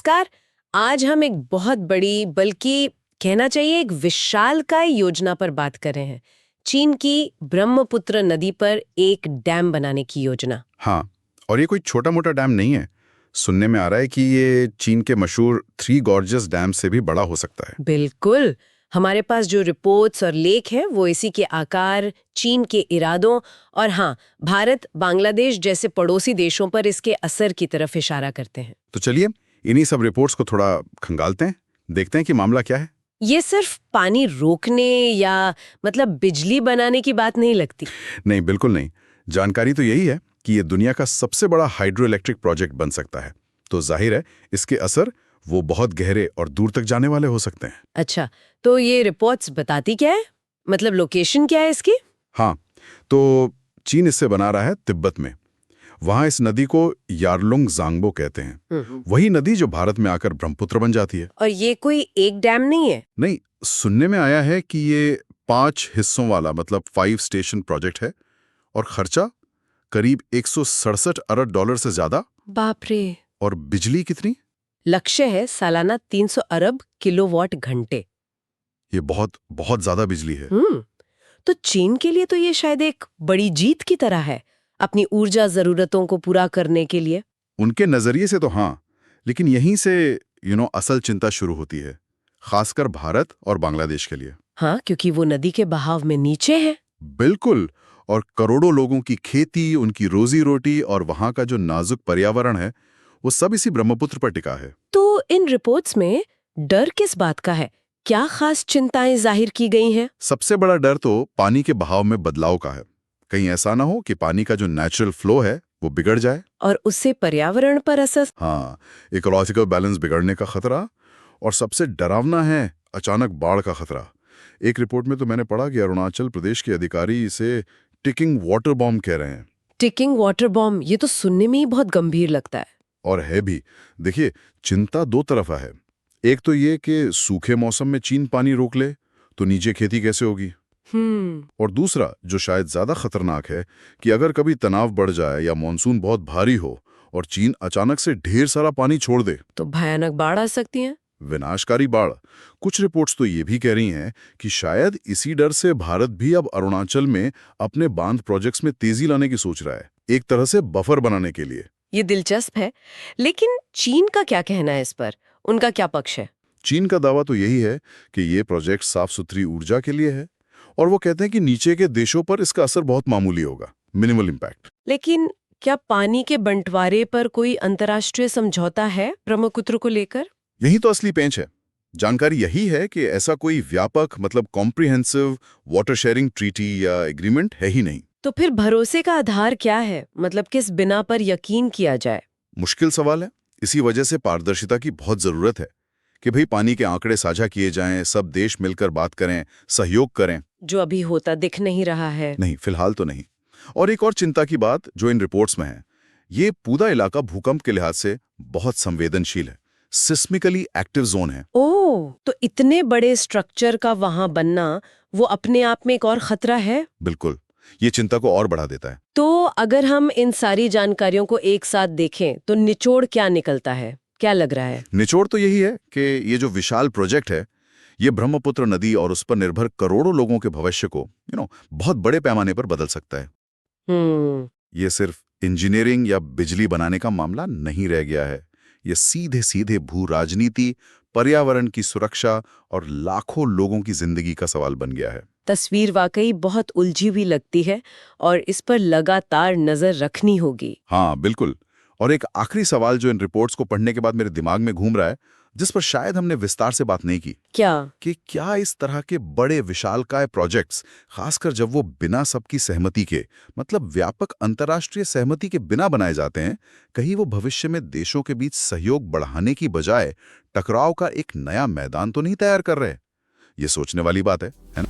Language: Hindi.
नमस्कार। आज हम एक बहुत बड़ी बल्कि कहना चाहिए एक विशालकाय योजना पर बात कर रहे हैं। चीन की ब्रह्मपुत्र नदी पर एक डैम बनाने की योजना। हाँ, और ये कोई छोटा मोटा डैम नहीं है। सुनने में आ रहा है कि ये चीन के मशहूर थ्री गॉर्जियस डैम से भी बड़ा हो सकता है। बिल्कुल। हमारे पास जो रिपोर्ट्स और लेख हैं वो इसी के आकार, चीन के इरादों और हाँ, भारत बांग्लादेश जैसे पड़ोसी देशों पर इसके असर की तरफ इशारा करते हैं। तो चलिए इन्हीं सब रिपोर्ट्स को थोड़ा खंगालते हैं, देखते हैं कि मामला क्या है। ये सिर्फ पानी रोकने या मतलब बिजली बनाने की बात नहीं लगती। नहीं, बिल्कुल नहीं। जानकारी तो यही है कि ये दुनिया का सबसे बड़ा हाइड्रो इलेक्ट्रिक प्रोजेक्ट बन सकता है। तो जाहिर है इसके असर वो बहुत गहरे और दूर तक जाने वाले हो सकते हैं। अच्छा, तो ये रिपोर्ट्स बताती क्या है? मतलब लोकेशन क्या है इसकी? हाँ, तो चीन इससे बना रहा है तिब्बत में। वहां इस नदी को यारलुंग जांगबो कहते हैं। वही नदी जो भारत में आकर ब्रह्मपुत्र बन जाती है। और ये कोई एक डैम नहीं है? नहीं, सुनने में आया है कि ये 5 हिस्सों वाला मतलब 5 स्टेशन प्रोजेक्ट है और खर्चा करीब 167 अरब डॉलर से ज्यादा। बाप रे। और बिजली कितनी? लक्ष्य है सालाना 300 अरब किलोवाट घंटे। ये बहुत बहुत ज्यादा बिजली है। तो चीन के लिए तो ये शायद एक बड़ी जीत की तरह है, अपनी ऊर्जा जरूरतों को पूरा करने के लिए। उनके नजरिए से तो हाँ, लेकिन यहीं से असल चिंता शुरू होती है, खासकर भारत और बांग्लादेश के लिए। हाँ, क्योंकि वो नदी के बहाव में नीचे है। बिल्कुल। और करोड़ों लोगों की खेती, उनकी रोजी रोटी और वहां का जो नाजुक पर्यावरण है वो सब इसी ब्रह्मपुत्र पर टिका है। तो इन रिपोर्ट्स में डर किस बात का है? क्या खास चिंताएं जाहिर की गई हैं? सबसे बड़ा डर तो पानी के बहाव में बदलाव का है। कहीं ऐसा ना हो कि पानी का जो नेचुरल फ्लो है वो बिगड़ जाए और उससे पर्यावरण पर असर। हाँ, इकोलॉजिकल बैलेंस बिगड़ने का खतरा। और सबसे डरावना है अचानक बाढ़ का खतरा। एक रिपोर्ट में तो मैंने पढ़ा कि अरुणाचल प्रदेश के अधिकारी इसे टिकिंग वाटर बॉम्ब कह रहे हैं। टिकिंग वाटर बॉम्ब, ये तो सुनने में ही बहुत गंभीर लगता है। और है भी। देखिए, चिंता दो तरफा है। एक तो ये कि सूखे मौसम में चीन पानी रोक ले तो नीचे खेती कैसे होगी। और दूसरा जो शायद ज्यादा खतरनाक है कि अगर कभी तनाव बढ़ जाए या मानसून बहुत भारी हो और चीन अचानक से ढेर सारा पानी छोड़ दे तो भयानक बाढ़ आ सकती है। विनाशकारी बाढ़। कुछ रिपोर्ट्स तो ये भी कह रही हैं कि शायद इसी डर से भारत भी अब अरुणाचल में अपने बांध प्रोजेक्ट्स में तेजी लाने की सोच रहा है, एक तरह से बफर बनाने के लिए। ये दिलचस्प है, लेकिन चीन का क्या कहना है इस पर? उनका क्या पक्ष है? चीन का दावा तो यही है कि ये प्रोजेक्ट साफ सुथरी ऊर्जा के लिए है और वो कहते हैं कि नीचे के देशों पर इसका असर बहुत मामूली होगा, मिनिमल इम्पैक्ट। लेकिन क्या पानी के बंटवारे पर कोई अंतर्राष्ट्रीय समझौता है ब्रह्मपुत्र को लेकर? यही तो असली पेंच है। जानकारी यही है कि ऐसा कोई व्यापक मतलब कॉम्प्रिहेंसिव वाटर शेयरिंग ट्रीटी या एग्रीमेंट है ही नहीं। तो फिर भरोसे का आधार क्या है? मतलब किस बिना पर यकीन किया जाए? मुश्किल सवाल है। इसी वजह से पारदर्शिता की बहुत जरूरत है कि भाई पानी के आंकड़े साझा किए जाएं, सब देश मिलकर बात करें, सहयोग करें। जो अभी होता दिख नहीं रहा है। नहीं, फिलहाल तो नहीं। और एक और चिंता की बात जो इन रिपोर्ट्स में है, ये पूरा इलाका भूकंप के लिहाज से बहुत संवेदनशील है, सिस्मिकली एक्टिव जोन है। ओह, तो इतने बड़े स्ट्रक्चर का वहां बनना वो अपने आप में एक और खतरा है। बिल्कुल, ये चिंता को और बढ़ा देता है। तो अगर हम इन सारी जानकारियों को एक साथ देखें तो निचोड़ क्या निकलता है? क्या लग रहा है? निचोड़ तो यही है कि ये जो विशाल प्रोजेक्ट है, ये ब्रह्मपुत्र नदी और उस पर निर्भर करोड़ों लोगों के भविष्य को बहुत बड़े पैमाने पर बदल सकता है। ये सिर्फ इंजीनियरिंग या बिजली बनाने का मामला नहीं रह गया है। ये सीधे सीधे भू राजनीति, पर्यावरण की सुरक्षा और लाखों लोगों की जिंदगी का सवाल बन गया है। तस्वीर वाकई बहुत उलझी हुई लगती है और इस पर लगातार नजर रखनी होगी। हाँ, बिल्कुल। और एक आखिरी सवाल जो इन रिपोर्ट्स को पढ़ने के बाद मेरे दिमाग में घूम रहा है, जिस पर शायद हमने विस्तार से बात नहीं की। क्या? कि क्या इस तरह के बड़े विशालकाय प्रोजेक्ट्स, खासकर जब वो बिना सबकी सहमति के मतलब व्यापक अंतर्राष्ट्रीय सहमति के बिना बनाए जाते हैं, कहीं वो भविष्य में देशों के बीच सहयोग बढ़ाने की बजाय टकराव का एक नया मैदान तो नहीं तैयार कर रहे? ये सोचने वाली बात है ना?